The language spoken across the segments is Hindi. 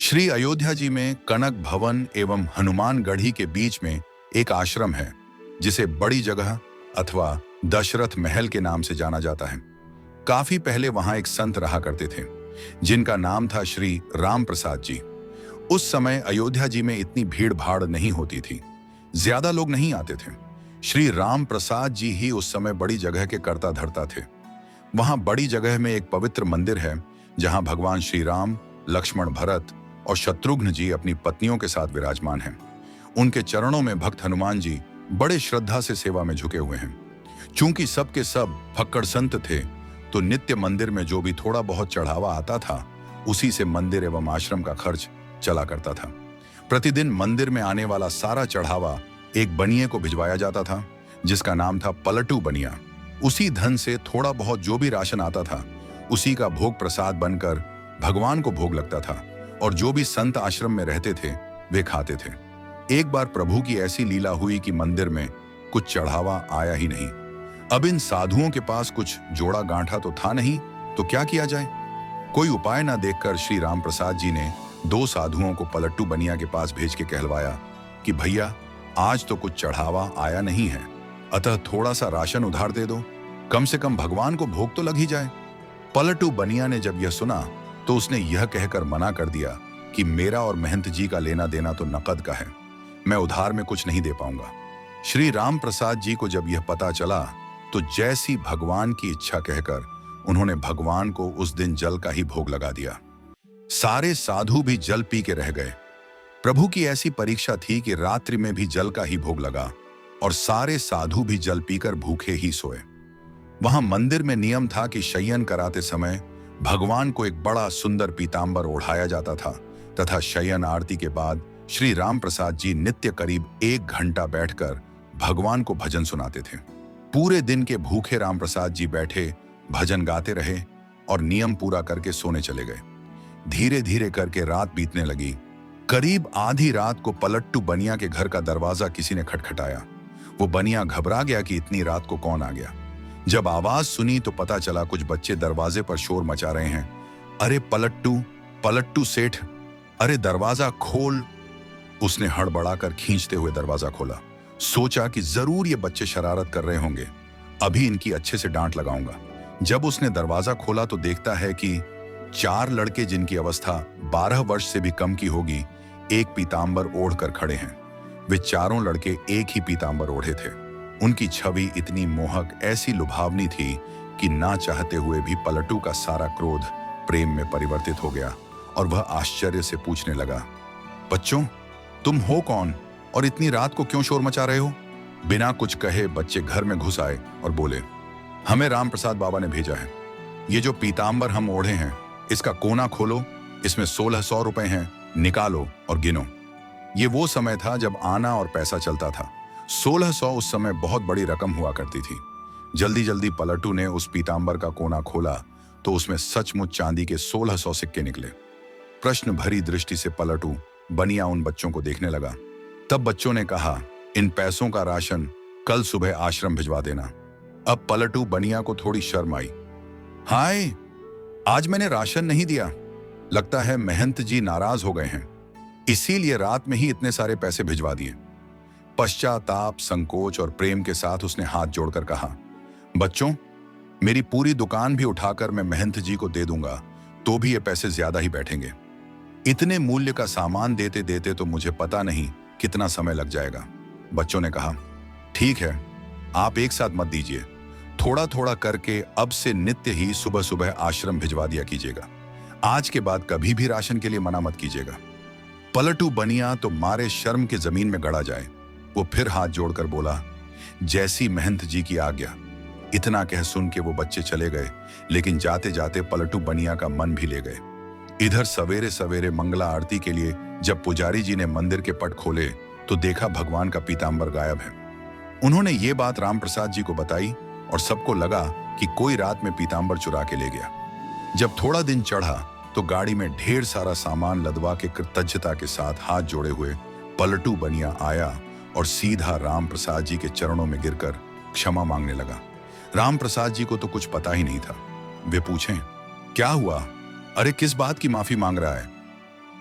श्री अयोध्या जी में कनक भवन एवं हनुमानगढ़ी के बीच में एक आश्रम है जिसे बड़ी जगह अथवा दशरथ महल के नाम से जाना जाता है। काफी पहले वहां एक संत रहा करते थे जिनका नाम था श्री राम प्रसाद जी। उस समय अयोध्या जी में इतनी भीड़ भाड़ नहीं होती थी, ज्यादा लोग नहीं आते थे। श्री राम प्रसाद जी ही उस समय बड़ी जगह के कर्ता धर्ता थे। वहां बड़ी जगह में एक पवित्र मंदिर है जहां भगवान श्री राम, लक्ष्मण, भरत और शत्रुघ्न जी अपनी पत्नियों के साथ विराजमान हैं। उनके चरणों में भक्त हनुमान जी बड़े श्रद्धा से सेवा में झुके हुए हैं। चूंकि सब के सब फक्कड़ संत थे तो नित्य मंदिर में जो भी थोड़ा बहुत चढ़ावा आता था उसी से मंदिर एवं आश्रम का खर्च चला करता था। प्रतिदिन मंदिर में आने वाला सारा चढ़ावा एक बनिए को भिजवाया जाता था जिसका नाम था पलटू बनिया। उसी धन से थोड़ा बहुत जो भी राशन आता था उसी का भोग प्रसाद बनकर भगवान को भोग लगता था और जो भी संत आश्रम में रहते थे वे खाते थे। एक बार प्रभु की ऐसी लीला हुई कि मंदिर में कुछ चढ़ावा आया ही नहीं। अब इन साधुओं के पास कुछ जोड़ा गांठा तो था नहीं, तो क्या किया जाए। कोई उपाय ना देखकर श्री राम प्रसाद जी ने दो साधुओं को पलट्टू बनिया के पास भेज के कहलवाया कि भैया आज तो कुछ चढ़ावा आया नहीं है, अतः थोड़ा सा राशन उधार दे दो, कम से कम भगवान को भोग तो लग ही जाए। पलटू बनिया ने जब यह सुना तो उसने यह कहकर मना कर दिया कि मेरा और महंत जी का लेना देना तो नकद का है, मैं उधार में कुछ नहीं दे पाऊंगा। श्री राम प्रसाद जी को जब यह पता चला तो जैसी भगवान की इच्छा कहकर उन्होंने भगवान को उस दिन जल का ही भोग लगा दिया। सारे साधु भी जल पी के रह गए। प्रभु की ऐसी परीक्षा थी कि रात्रि में भी जल का ही भोग लगा और सारे साधु भी जल पीकर भूखे ही सोए। वहां मंदिर में नियम था कि शयन कराते समय भगवान को एक बड़ा सुंदर पीतांबर ओढ़ाया जाता था तथा शयन आरती के बाद श्री राम प्रसाद जी नित्य करीब 1 घंटा बैठकर भगवान को भजन सुनाते थे। पूरे दिन के भूखे राम प्रसाद जी बैठे भजन गाते रहे और नियम पूरा करके सोने चले गए। धीरे धीरे करके रात बीतने लगी। करीब आधी रात को पलट्टू बनिया के घर का दरवाजा किसी ने खटखटाया। वो बनिया घबरा गया कि इतनी रात को कौन आ गया। जब आवाज सुनी तो पता चला कुछ बच्चे दरवाजे पर शोर मचा रहे हैं। अरे पलट्टू, पलट्टू सेठ, अरे दरवाजा खोल। उसने हड़बड़ाकर खींचते हुए दरवाजा खोला। सोचा कि जरूर ये बच्चे शरारत कर रहे होंगे, अभी इनकी अच्छे से डांट लगाऊंगा। जब उसने दरवाजा खोला तो देखता है कि 4 लड़के जिनकी अवस्था 12 वर्ष से भी कम की होगी एक पीतांबर ओढ़कर खड़े हैं। वे चारों लड़के एक ही पीतांबर ओढ़े थे। उनकी छवि इतनी मोहक, ऐसी लुभावनी थी कि ना चाहते हुए भी पलटू का सारा क्रोध प्रेम में परिवर्तित हो गया और वह आश्चर्य से पूछने लगा, बच्चों तुम हो कौन और इतनी रात को क्यों शोर मचा रहे हो। बिना कुछ कहे बच्चे घर में घुस आए और बोले, हमें राम प्रसाद बाबा ने भेजा है। ये जो पीतांबर हम ओढ़े हैं इसका कोना खोलो, इसमें 1600 रुपए हैं, निकालो और गिनो। ये वो समय था जब आना और पैसा चलता था। 1600 उस समय बहुत बड़ी रकम हुआ करती थी। जल्दी जल्दी पलटू ने उस पीतांबर का कोना खोला तो उसमें सचमुच चांदी के 1600 सिक्के निकले। प्रश्न भरी दृष्टि से पलटू बनिया उन बच्चों को देखने लगा। तब बच्चों ने कहा, इन पैसों का राशन कल सुबह आश्रम भिजवा देना। अब पलटू बनिया को थोड़ी शर्म आई। हाय, आज मैंने राशन नहीं दिया, लगता है महंत जी नाराज हो गए हैं, इसीलिए रात में ही इतने सारे पैसे भिजवा दिए। पश्चाताप, संकोच और प्रेम के साथ उसने हाथ जोड़कर कहा, बच्चों मेरी पूरी दुकान भी उठाकर मैं महंत जी को दे दूंगा तो भी ये पैसे ज्यादा ही बैठेंगे। इतने मूल्य का सामान देते देते तो मुझे पता नहीं कितना समय लग जाएगा। बच्चों ने कहा, ठीक है, आप एक साथ मत दीजिए, थोड़ा थोड़ा करके अब से नित्य ही सुबह सुबह आश्रम भिजवा दिया कीजिएगा। आज के बाद कभी भी राशन के लिए मना मत कीजिएगा। पलटू बनिया तो मारे शर्म के जमीन में गड़ा जाए। वो फिर हाथ जोड़कर बोला, जैसी महंत जी की आज्ञा। इतना कह सुन के वो बच्चे चले गए, लेकिन जाते जाते पलटू बनिया का मन भी ले गए। इधर सवेरे सवेरे मंगला आरती के लिए जब पुजारी जी ने मंदिर के पट खोले तो देखा भगवान का पीतांबर गायब है। उन्होंने ये बात राम प्रसाद जी को बताई और सबको लगा कि कोई रात में पीतांबर चुरा के ले गया। जब थोड़ा दिन चढ़ा तो गाड़ी में ढेर सारा सामान लदवा के कृतज्ञता के साथ हाथ जोड़े हुए पलटू बनिया आया और सीधा राम प्रसाद जी के चरणों में गिरकर क्षमा मांगने लगा। राम प्रसाद जी को तो कुछ पता ही नहीं था। वे पूछें, क्या हुआ, अरे किस बात की माफी मांग रहा है।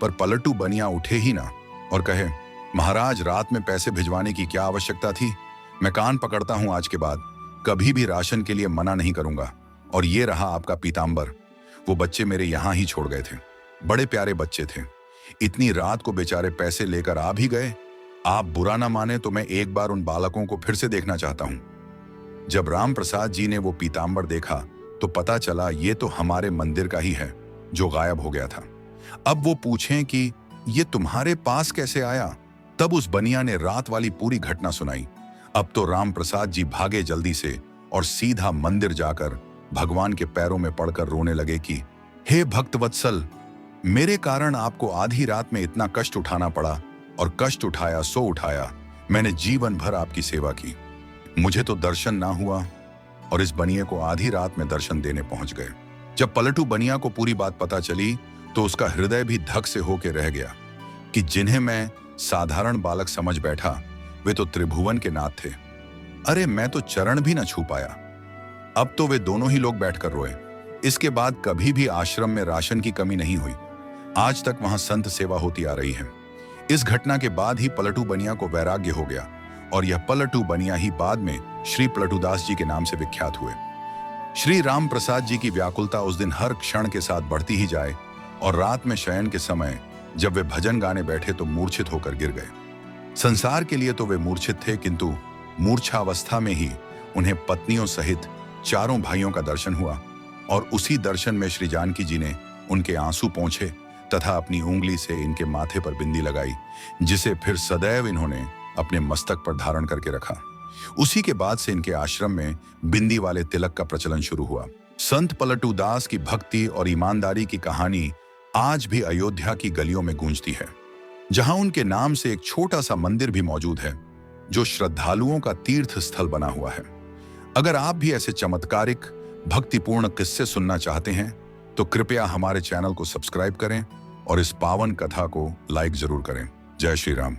पर पलटू बनिया उठे ही ना और कहे, महाराज, रात में पैसे भिजवाने की क्या आवश्यकता थी? मैं कान पकड़ता हूं, आज के बाद कभी भी राशन के लिए मना नहीं करूंगा। और ये रहा आपका पीतांबर। वो बच्चे मेरे यहां ही छोड़ गए थे, बड़े प्यारे बच्चे थे। इतनी रात को बेचारे पैसे लेकर आ भी गए। आप बुरा ना माने तो मैं एक बार उन बालकों को फिर से देखना चाहता हूं। जब राम प्रसाद जी ने वो पीतांबर देखा तो पता चला ये तो हमारे मंदिर का ही है जो गायब हो गया था। अब वो पूछें कि ये तुम्हारे पास कैसे आया? तब उस बनिया ने रात वाली पूरी घटना सुनाई। अब तो राम प्रसाद जी भागे जल्दी से और सीधा मंदिर जाकर भगवान के पैरों में पड़कर रोने लगे कि हे भक्त वत्सल, मेरे कारण आपको आधी रात में इतना कष्ट उठाना पड़ा, और कष्ट उठाया सो उठाया। मैंने जीवन भर आपकी सेवा की, मुझे तो दर्शन ना हुआ, और इस बनिए को आधी रात में दर्शन देने पहुंच गए। जब पलटू बनिया को पूरी बात पता चली तो उसका हृदय भी धक से होके रह गया कि जिन्हें मैं साधारण बालक समझ बैठा वे तो त्रिभुवन के नाथ थे। अरे, मैं तो चरण भी न छू पाया। अब तो वे दोनों ही लोग बैठकर रोए। इसके बाद कभी भी आश्रम में राशन की कमी नहीं हुई। आज तक वहां संत सेवा होती आ रही है। इस घटना के बाद ही पलटू बनिया को वैराग्य हो गया और यह पलटू बनिया ही बाद में श्री पलटूदास जी के नाम से विख्यात हुए। श्री राम प्रसाद जी की व्याकुलता उस दिन हर क्षण के साथ बढ़ती ही जाए और रात में शयन के समय जब वे भजन गाने बैठे तो मूर्छित होकर गिर गए। संसार के लिए तो वे मूर्छित थे, किंतु मूर्छावस्था में ही उन्हें पत्नियों सहित चारों भाइयों का दर्शन हुआ, और उसी दर्शन में श्री जानकी जी ने उनके आंसू पोंछे तथा अपनी उंगली से इनके माथे पर बिंदी लगाई, जिसे फिर सदैव इन्होंने अपने मस्तक पर धारण करके रखा। उसी के बाद से इनके आश्रम में बिंदी वाले तिलक का प्रचलन शुरू हुआ। संत पलटूदास की भक्ति और ईमानदारी की कहानी आज भी अयोध्या की गलियों में गूंजती है, जहां उनके नाम से एक छोटा सा मंदिर भी मौजूद है जो श्रद्धालुओं का तीर्थ स्थल बना हुआ है। अगर आप भी ऐसे चमत्कारिक भक्तिपूर्ण किस्से सुनना चाहते हैं तो कृपया हमारे चैनल को सब्सक्राइब करें और इस पावन कथा को लाइक जरूर करें। जय श्री राम।